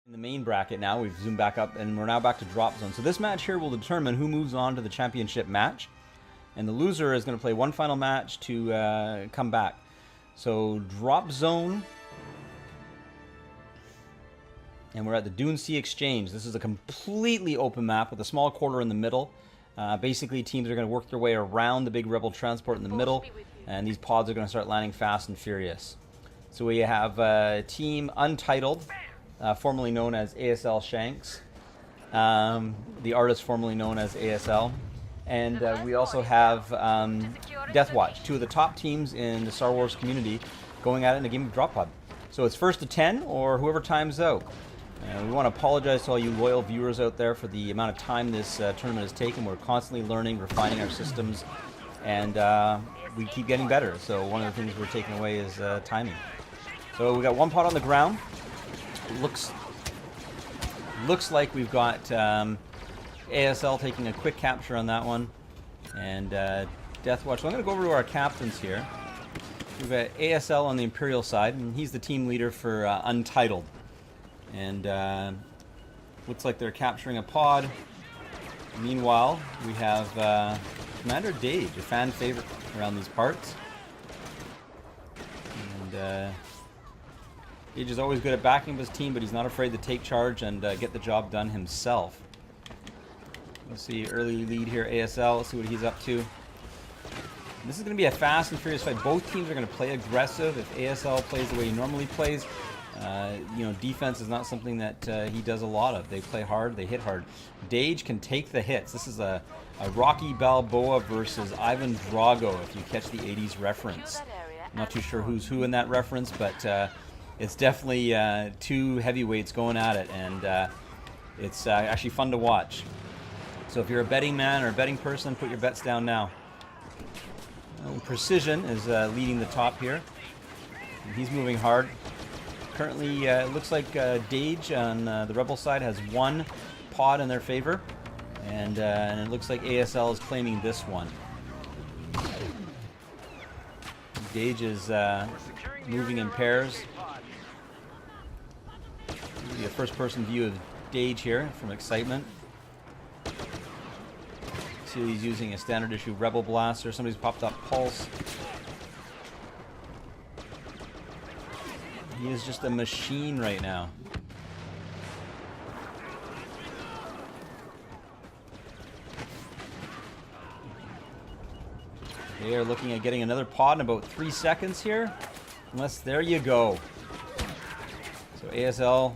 In the main bracket now, we've zoomed back up, and we're now back to drop zone. So this match here will determine who moves on to the championship match, and the loser is going to play one final match to come back. So drop zone, and we're at the Dune Sea Exchange. This is a completely open map with a small quarter in the middle. Basically, teams are going to work their way around the big rebel transport in the middle, and these pods are going to start landing fast and furious. So we have Team Untitled, formerly known as ASL Shanks, the artist formerly known as ASL, and we also have Deathmatch, two of the top teams in the Star Wars community, going at it in a game of drop pod. So it's first to 10 or whoever times out. We want to apologize to all you loyal viewers out there for the amount of time this tournament has taken. We're constantly learning, refining our systems, and we keep getting better. So one of the things we're taking away is timing. So we got one pod on the ground. Looks like we've got ASL taking a quick capture on that one, and Deathwatch. So I'm going to go over to our captains here. We've got ASL on the Imperial side, and he's the team leader for Untitled. And looks like they're capturing a pod. Meanwhile, we have Commander Dage, a fan favorite around these parts. And Dage is always good at backing his team, but he's not afraid to take charge and get the job done himself. Let's see, early lead here, ASL. Let's see what he's up to. This is going to be a fast and furious fight. Both teams are going to play aggressive. If ASL plays the way he normally plays, defense is not something that he does a lot of. They play hard, they hit hard. Dage can take the hits. This is a Rocky Balboa versus Ivan Drago, if you catch the 80s reference. I'm not too sure who's who in that reference, but it's definitely two heavyweights going at it, and it's actually fun to watch. So if you're a betting man or a betting person, put your bets down now. Precision is leading the top here. And he's moving hard. Currently, it looks like Dage on the Rebel side has one pod in their favor, and it looks like ASL is claiming this one. Dage is moving in pairs. Be a first-person view of Dage here from Excitement. See, he's using a standard issue Rebel Blaster. Somebody's popped up Pulse. He is just a machine right now. They are looking at getting another pod in about 3 seconds here. Unless, there you go. So ASL,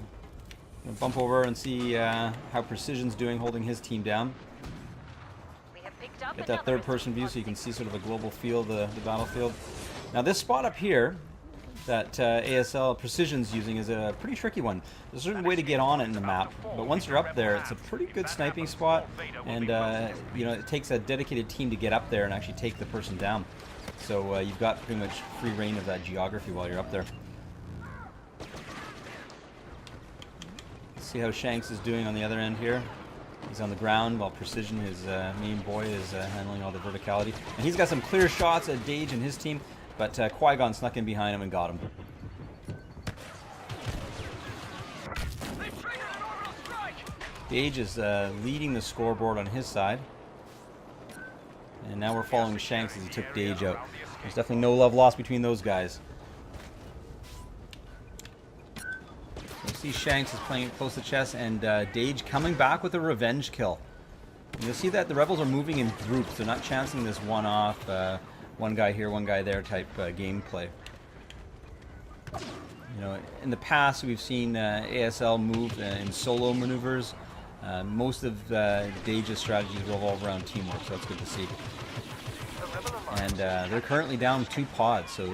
gonna bump over and see how Precision's doing, holding his team down. Get that third-person view so you can see sort of a global feel of the battlefield. Now this spot up here that ASL Precision's using is a pretty tricky one. There's a certain way to get on it in the map, but once you're up there, it's a pretty good sniping spot, and it takes a dedicated team to get up there and actually take the person down. So you've got pretty much free reign of that geography while you're up there. Let's see how Shanks is doing on the other end here. He's on the ground while Precision, his main boy, is handling all the verticality. And he's got some clear shots at Dage and his team, but Qui-Gon snuck in behind him and got him. Dage is leading the scoreboard on his side. And now we're following Shanks as he took Dage out. There's definitely no love lost between those guys. You see Shanks is playing close to chest, and Dage coming back with a revenge kill. And you'll see that the Rebels are moving in groups. They're not chancing this one-off, one guy here, one guy there type gameplay. In the past we've seen ASL move in solo maneuvers. Most of Dage's strategies revolve around teamwork, so that's good to see. And they're currently down 2 pods, so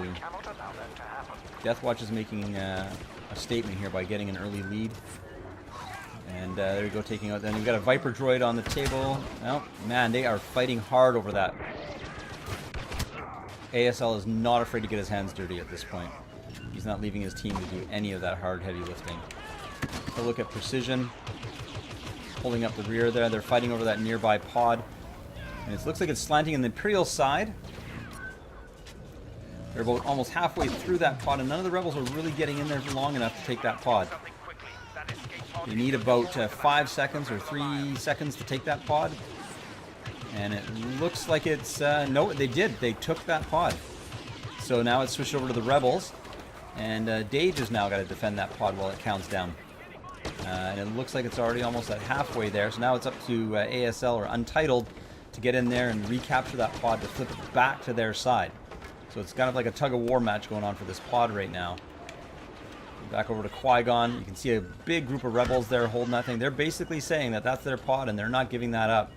Deathwatch is making a statement here by getting an early lead. And there you go, taking out. Then we've got a Viper droid on the table. Oh man, they are fighting hard over that. ASL is not afraid to get his hands dirty at this point. He's not leaving his team to do any of that hard, heavy lifting. A look at Precision, holding up the rear there. They're fighting over that nearby pod. And it looks like it's slanting in the Imperial side. They're about almost halfway through that pod, and none of the Rebels are really getting in there long enough to take that pod. They need about 5 seconds or 3 seconds to take that pod. And it looks like it's... no, they did. They took that pod. So now it's switched over to the Rebels. And Dage has now got to defend that pod while it counts down. And it looks like it's already almost at halfway there. So now it's up to ASL or Untitled to get in there and recapture that pod to flip it back to their side. So it's kind of like a tug-of-war match going on for this pod right now. Back over to Qui-Gon. You can see a big group of Rebels there holding that thing. They're basically saying that that's their pod and they're not giving that up.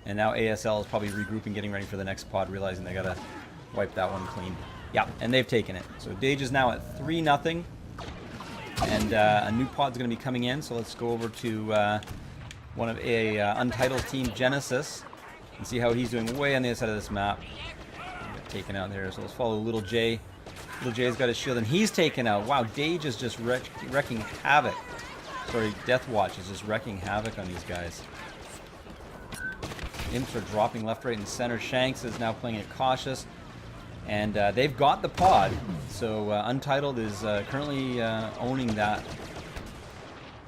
And now ASL is probably regrouping, getting ready for the next pod, realizing they gotta wipe that one clean. Yeah, and they've taken it. So Dage is now at 3-0. And a new pod's going to be coming in. So let's go over to one of Untitled team, Genesis, and see how he's doing way on the other side of this map. Taken out there. So let's follow Little J. Little J's got his shield, and he's taken out. Wow, Dage is just wrecking havoc. Sorry, Deathwatch is just wrecking havoc on these guys. Imps are dropping left, right, and center. Shanks is now playing it cautious. And they've got the pod, so Untitled is currently owning that.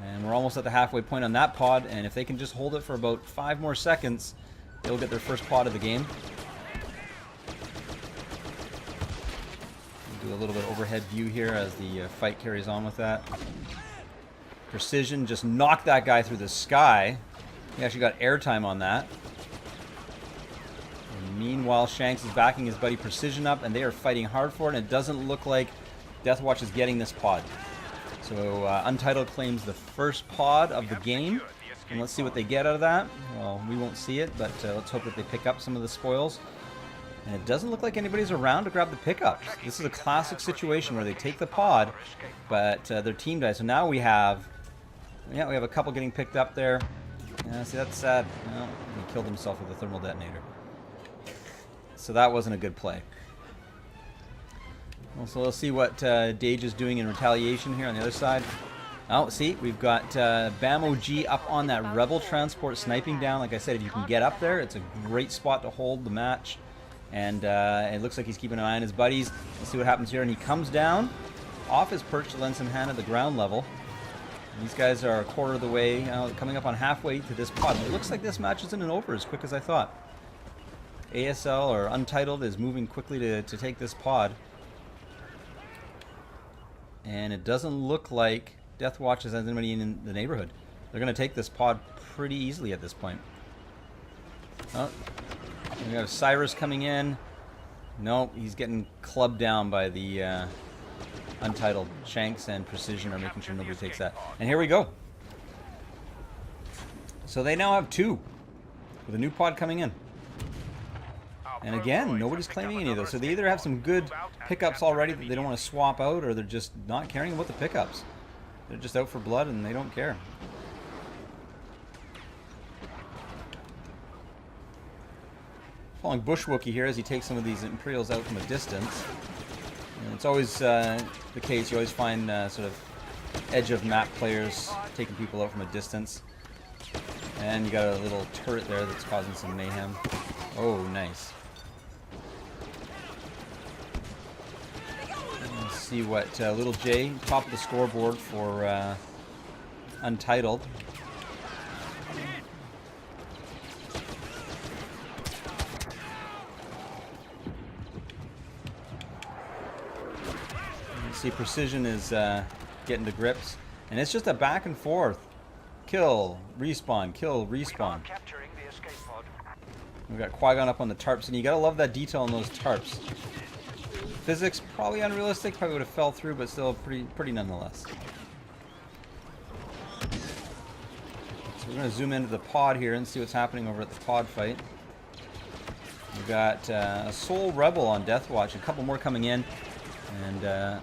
And we're almost at the halfway point on that pod, and if they can just hold it for about 5 more seconds, they'll get their first pod of the game. We'll do a little bit of overhead view here as the fight carries on with that. Precision just knocked that guy through the sky. He actually got airtime on that. Meanwhile, Shanks is backing his buddy Precision up, and they are fighting hard for it, and it doesn't look like Deathwatch is getting this pod. So Untitled claims the first pod of the game, and let's see what they get out of that. Well, we won't see it, but let's hope that they pick up some of the spoils. And it doesn't look like anybody's around to grab the pickups. This is a classic situation where they take the pod, but their team dies. So now we have a couple getting picked up there. See, that's sad. Well, he killed himself with a thermal detonator. So that wasn't a good play. Also, let's see what Dage is doing in retaliation here on the other side. Oh, see, we've got Bam OG up on that Rebel transport sniping down. Like I said, if you can get up there, it's a great spot to hold the match. And it looks like he's keeping an eye on his buddies. Let's see what happens here. And he comes down off his perch to lend some hand at the ground level. And these guys are a quarter of the way, coming up on halfway to this pod. It looks like this match isn't over as quick as I thought. ASL or Untitled is moving quickly to take this pod. And it doesn't look like Deathwatch has anybody in the neighborhood. They're going to take this pod pretty easily at this point. Oh, we have Cyrus coming in. No, he's getting clubbed down by the Untitled. Shanks and Precision are making sure nobody takes that. And here we go. So they now have 2 with a new pod coming in. And again, nobody's claiming any of those. So they either have some good pickups already that they don't want to swap out, or they're just not caring about the pickups. They're just out for blood and they don't care. Following Bushwookie here as he takes some of these Imperials out from a distance. And it's always the case. You always find sort of edge of map players taking people out from a distance. And you got a little turret there that's causing some mayhem. Oh, nice. Let's see what Little J, top of the scoreboard for Untitled. You see Precision is getting to grips, and it's just a back and forth. Kill, respawn, kill, respawn. We've got Qui-Gon up on the tarps, and you gotta love that detail on those tarps. Physics probably unrealistic, probably would have fell through, but still pretty nonetheless. So we're gonna zoom into the pod here and see what's happening over at the pod fight. We've got a Soul Rebel on Deathwatch, a couple more coming in, and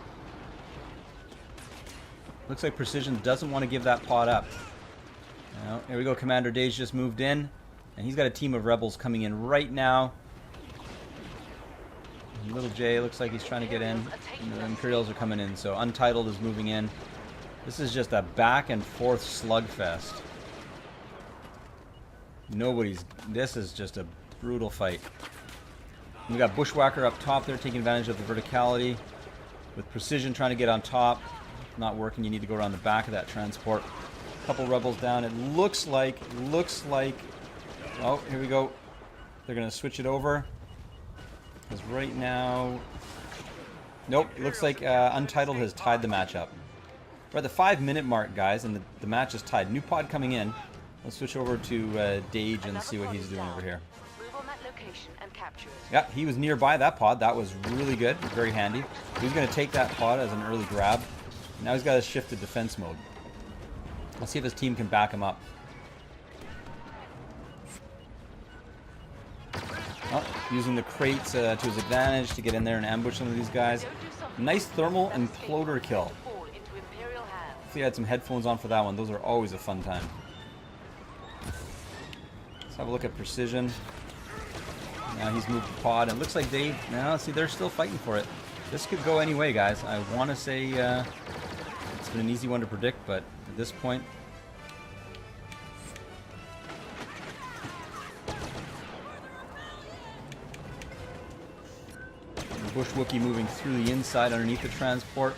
looks like Precision doesn't want to give that pod up. Now, here we go, Commander Dage just moved in, and he's got a team of Rebels coming in right now. And Little J looks like he's trying to get in, and the Imperials are coming in, so Untitled is moving in. This is just a back and forth slugfest. This is just a brutal fight. We got Bushwhacker up top there taking advantage of the verticality, with Precision trying to get on top. Not working, you need to go around the back of that transport. Couple rebels down. It looks like, oh, here we go. They're going to switch it over. Because right now, nope, it looks like Untitled has tied the match up. We're at the 5-minute mark, guys, and the match is tied. New pod coming in. Let's switch over to Dage and see what he's doing over here. Yeah, he was nearby that pod. That was really good. Very handy. He's going to take that pod as an early grab. Now he's got to shift to defense mode. Let's see if his team can back him up. Oh, using the crates to his advantage to get in there and ambush some of these guys. Nice thermal and imploder kill. Hopefully he had some headphones on for that one. Those are always a fun time. Let's have a look at precision. Now he's moved the pod. It looks like they... Now, see, they're still fighting for it. This could go any way, guys. I want to say it's been an easy one to predict, but at this point... Bush Wookiee moving through the inside underneath the transport.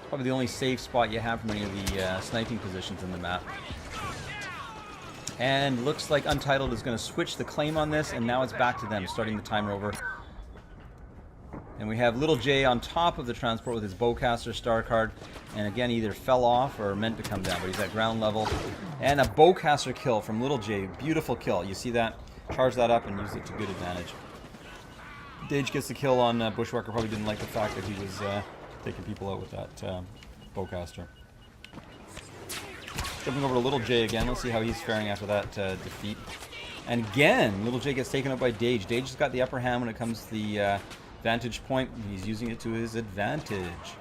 Probably the only safe spot you have from any of the sniping positions in the map. And looks like Untitled is going to switch the claim on this, and now it's back to them, starting the timer over. And we have Little J on top of the transport with his Bowcaster star card. And again, either fell off or meant to come down, but he's at ground level. And a Bowcaster kill from Little J. Beautiful kill. You see that? Charge that up and use it to good advantage. Dage gets the kill on Bushwhacker. Probably didn't like the fact that he was taking people out with that Bowcaster. Jumping over to Little J again. Let's see how he's faring after that defeat. And again, Little J gets taken out by Dage. Dage has got the upper hand when it comes to the vantage point. He's using it to his advantage.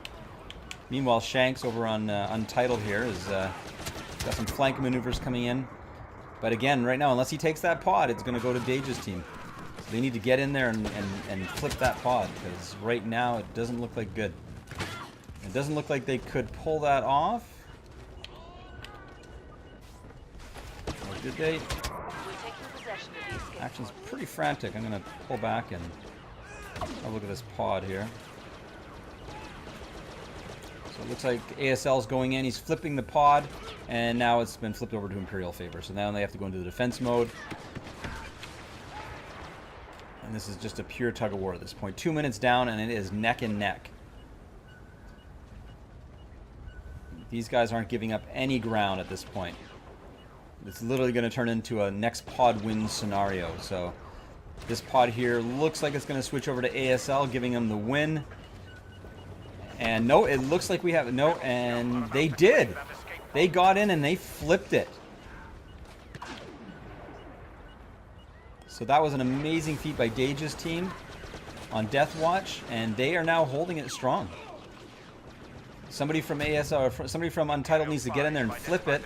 Meanwhile, Shanks over on Untitled here is got some flank maneuvers coming in. But again, right now, unless he takes that pod, it's going to go to Dage's team. So they need to get in there and flip that pod, because right now it doesn't look like good. It doesn't look like they could pull that off. Or did they? Action's pretty frantic. I'm going to pull back and have a look at this pod here. So it looks like ASL's going in. He's flipping the pod, and now it's been flipped over to Imperial favor. So now they have to go into the defense mode. And this is just a pure tug of war at this point. 2 minutes down, and it is neck and neck. These guys aren't giving up any ground at this point. It's literally going to turn into a next pod win scenario. So this pod here looks like it's going to switch over to ASL, giving them the win. And no, it looks like we have... No, and they did. They got in and they flipped it. So that was an amazing feat by Dage's team on Deathwatch, and they are now holding it strong. Somebody from ASL, or somebody from Untitled needs to get in there and flip it,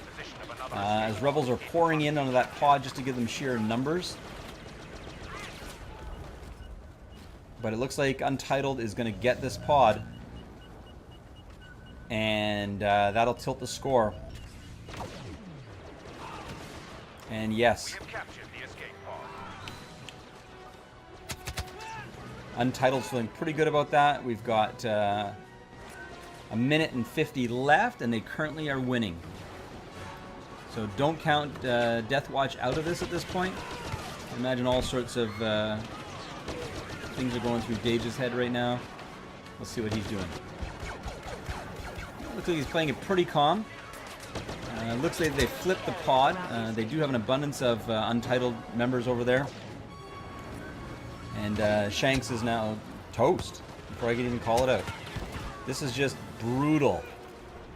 as Rebels are pouring in onto that pod just to give them sheer numbers. But it looks like Untitled is going to get this pod, and that'll tilt the score. And yes, Untitled's feeling pretty good about that. We've got a minute and 50 left, and they currently are winning. So don't count Deathwatch out of this at this point. I imagine all sorts of things are going through Dage's head right now. Let's see what he's doing. Looks like he's playing it pretty calm. Looks like they flipped the pod. They do have an abundance of Untitled members over there. And Shanks is now toast, before I can even call it out. This is just brutal.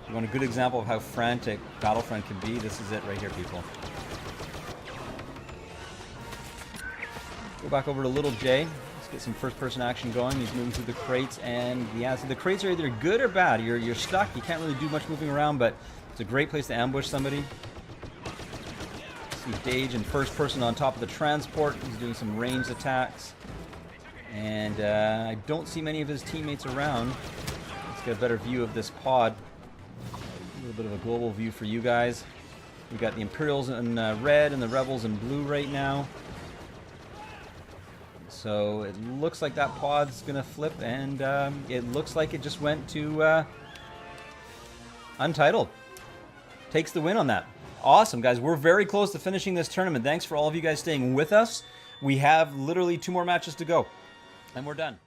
You want a good example of how frantic Battlefront can be? This is it right here, people. Go back over to Little J. Let's get some first-person action going. He's moving through the crates, and yeah, so the crates are either good or bad. You're stuck. You can't really do much moving around, but it's a great place to ambush somebody. See Dage in first person on top of the transport. He's doing some ranged attacks. And I don't see many of his teammates around. Let's get a better view of this pod. A little bit of a global view for you guys. We've got the Imperials in red and the Rebels in blue right now. So it looks like that pod's going to flip, and it looks like it just went to Untitled. takes the win on that. Awesome, guys. We're very close to finishing this tournament. Thanks for all of you guys staying with us. We have literally 2 more matches to go, and we're done.